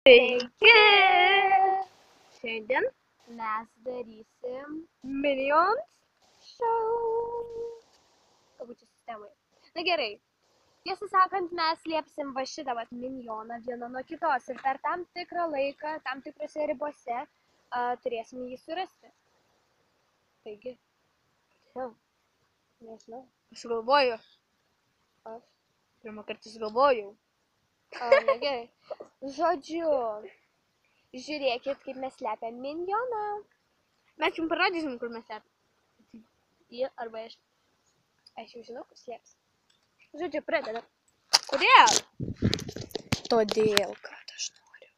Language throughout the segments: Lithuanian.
Sveiki! Šiandien mes darysim Minions show. Kabučių sistemoje. Na gerai. Tiesą sakant, mes liepsim va šitą minioną vieną nuo kitos ir per tam tikrą laiką, tam tikrose ribose turėsim jį surasti. Taigi, nežinau. Sugalvoju. Aš. Pirmą kartą sugalvojau. Na gerai. Žodžiu, žiūrėkit, kaip mes slepiam minioną. Mes jums parodysim, kur mes esame. Ji arba aš. Aš jau žinau, kur slėps. Žodžiu, pradedam. Kodėl? Todėl, kad aš noriu.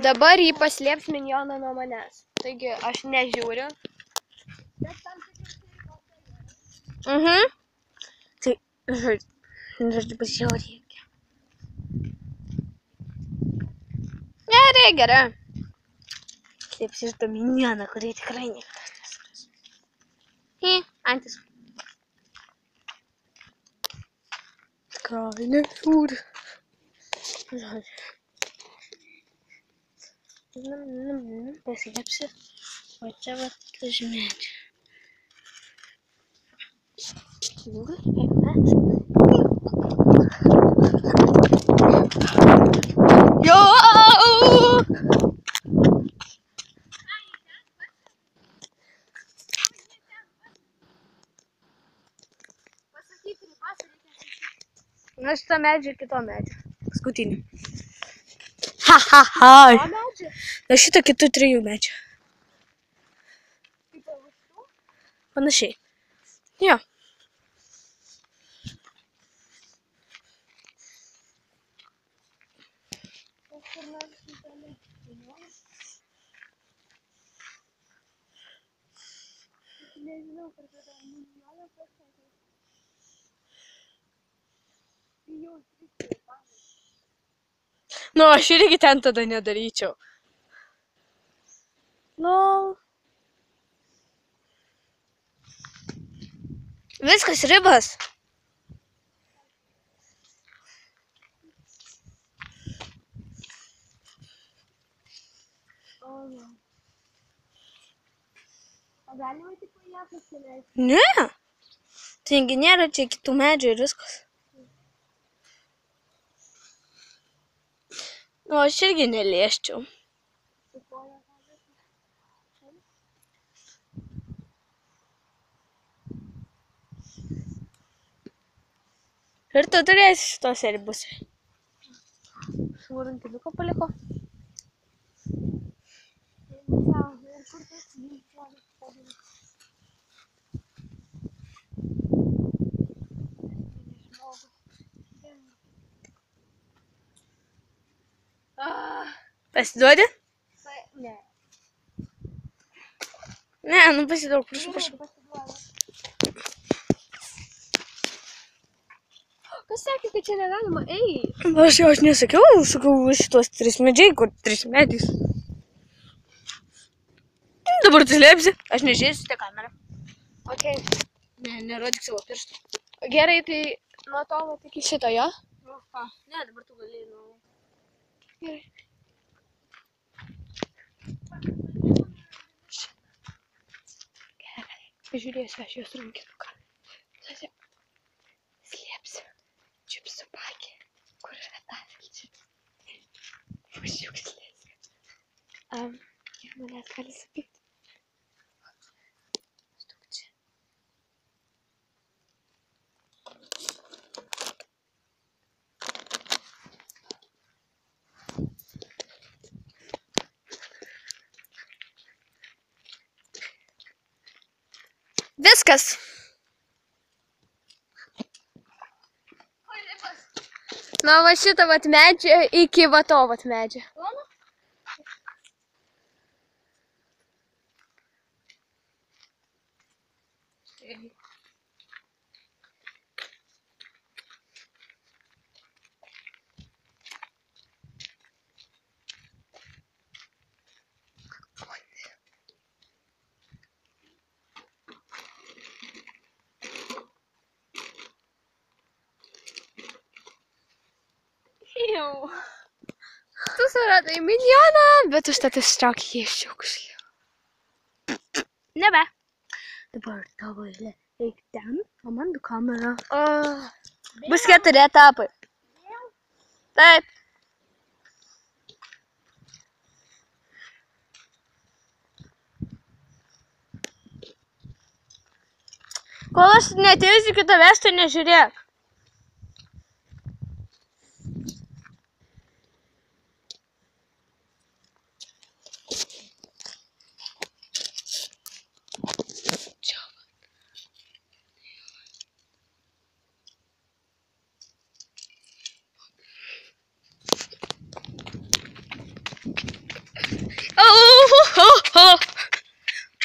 Dabar jį paslėps minioną nuo manęs. Taigi, aš nežiūriu. Tai, žodžiu, pasižiūrėk. Gerai. Slėpsiu šitą minioną, kurį tikrai niekas nesuras. Antis. Tikrai nežiūri. Žodžiu. Paslėpsiu. O čia va už medžių. Jo! Na šitą medžią ir kito medžio. Paskutinį. Ha. O medžių? Na šitą kitų 3 medžių. Kaip pavyzdžių? Panašiai. Jo. Nežinau, kur tada minioną pasakė. Bijau, Nu, aš irgi ten tada nedaryčiau. Lol. Viskas ribas. O galima tipo ją pasileisti? Ne. Taigi nėra čia kitų medžių ir viskas. Nu, aš irgi nelieščiau. Su koja galite? Ir tu turėsi šitose ribose. Savo rankinuką paliko. Ir kur tas minionas padarė? Pasiduodi? Ne. Ne, nu pasiduok, prašau. Kas sakė, kad čia negalima? Ei! Aš nesakiau, sakau šitos 3 medžiai, kur 3 medys. Dabar tu slėpsi, aš nežiūrėsiu tą kamerą. Ok. Ne, nerodyk savo pirštų. Gerai, tai nuo to vat iki šito, jo? Ne, dabar tu gali, nu. Gerai. Pažiūrėsiu aš jos rankinuką. Slėpsiu. Čiupsiu pakį. Kur yra atkeičiu. Pašiukšlės. Ir manęs gali supykti. Stuk čia. Viskas. Na va šitą vat medžią iki va to vat medžio. Tu vietoj minioną, bet užtat ištraukė jį iš šiukšlių. Nebe. Dabar tavo eilė. Eik ten, o man du kamera. Bus 4 etapai. Taip. Kol aš neatėjusi iki tavęs, tai nežiūrėk.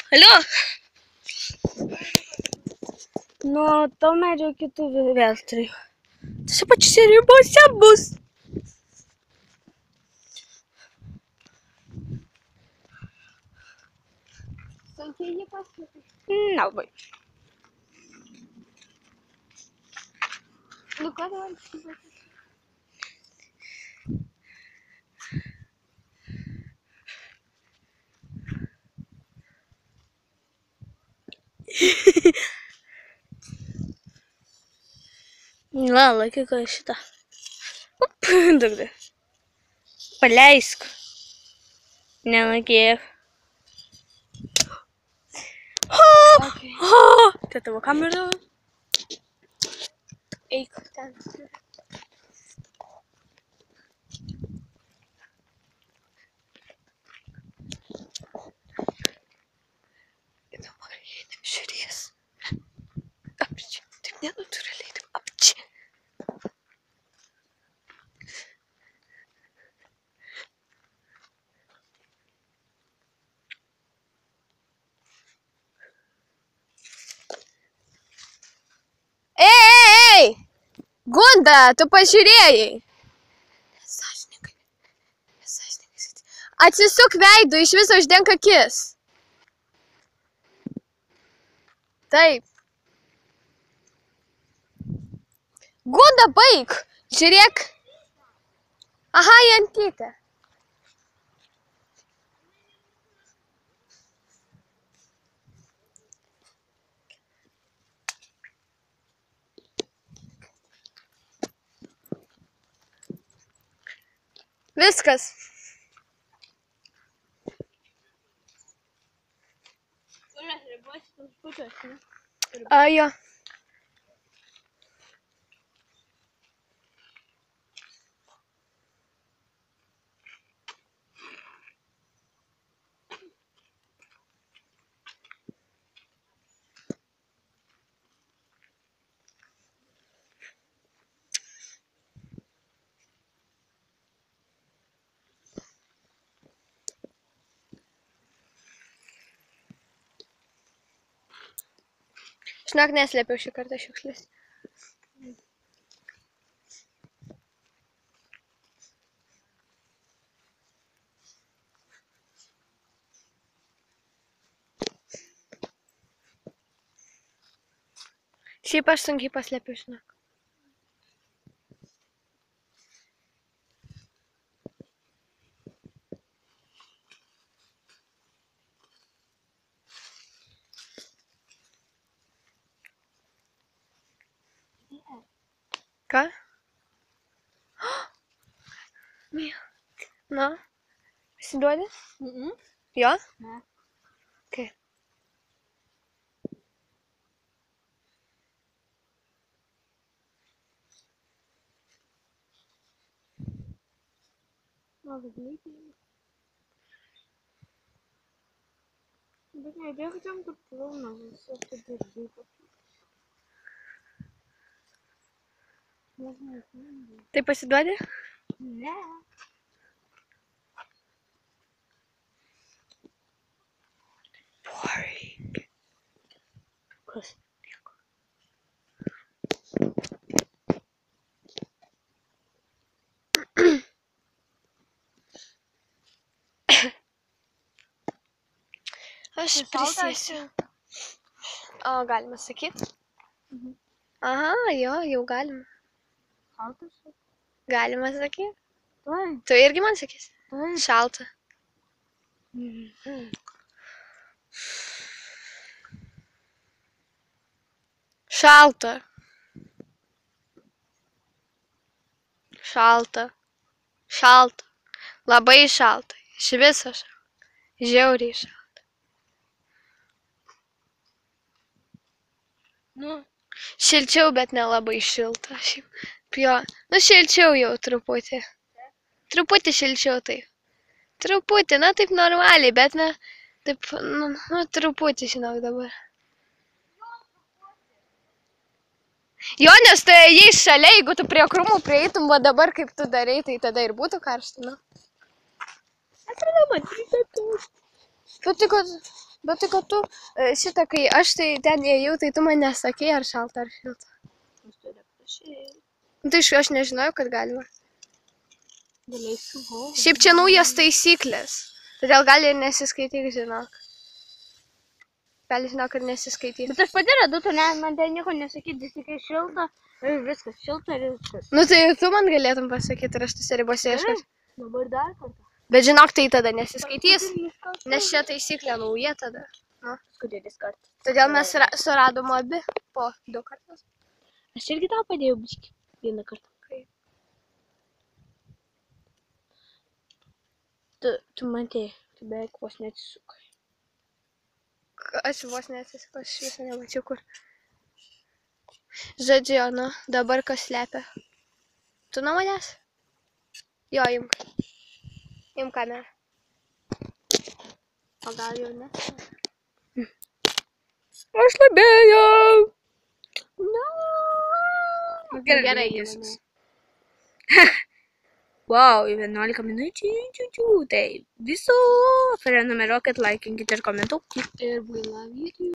Alio? Nuo to medžio kitų vėl trijų. Tose pačiose ribose bus. Sunkiai jį pasiekti. Nelabai. Nu, ką dabar išsipasiekti? Va, laikyk šitą. Dugdai. Paleisk. Nelaikyk. Tai tavo kamera. Eik ten. Dabar einam žiūrės. Apči. Taip nenatūraliai. Taip apči. Ei! Gunda, tu pažiūrėjai. Nesąžiningai. Atsisuk veidu, iš viso uždenk akis. Taip. Gunda, baik. Žiūrėk. Aha, Jantytė. Viskas. Jo. Žinok, neslėpiau šį kartą šiukšlės. Šiaip aš sunkiai paslėpiau, žinok. Ką? Na, pasiduodi? Jo? Ne. Kai? Labai greitai. Bet nebėg ten, kur pilna visą atidirbai. Tai pasiduodi? Ne. Boring. Kas? Aš prisėsiu. O, galima sakyti? Aha, jo, jau galima. Šaltas? Galima sakyti. Tuoj. Tu irgi man sakysi? Šalta. Šalta. Šalta. Šalta. Labai šalta. Iš viso šalta. Žiauriai šalta. Nu, Šilčiau, bet nelabai šilta. Jo. Nu, šilčiau jau truputį. Truputį šilčiau tai. Truputį, na taip normaliai, bet ne. Taip, nu truputį, žinau dabar. Jo, nes tu ėjai šalia, jeigu tu prie krūmų prieitum, va dabar kaip tu darai, tai tada ir būtų karšta, nu. atrodo, matyti tu. Bet tai, kad tu šitą, kai aš tai ten ėjau, tai tu man nesakei, ar šalta, ar šilta. Nu, tai aš nežinojau, kad galima. Šiaip čia naujas taisyklės. Todėl gali ir nesiskaityk, žinok. Gali, žinok, ir nesiskaityti. Bet aš pati radu, tu man ten nieko nesakyti, tik šilta ir viskas, šilta ir viskas. Nu, tai tu man galėtum pasakyti, ir aš tuose ribose ieškosiu. Dabar dar kartą. Bet žinok, tai tada nesiskaitys, nes čia taisyklė nauja tada. Nu. Skudėlis kartą. Todėl mes suradom abi po 2 kartus. Aš irgi tau padėjau biškį. Vieną kartą. Tu matėjai, tu beveik vos neatsisukai. Aš vos neatsisukau, aš visą nemačiau kur. Žodžiu, nu, dabar kas slepia. Tu nuo manęs? Jo, imk. Imk kamerą. O gal jau ne? Aš labėjau. No. Gerai, Jėzus. Wow, 11 minučių. Tai viso. Prenumeruokit, laikinkit ir komentuokit. Ir we love you.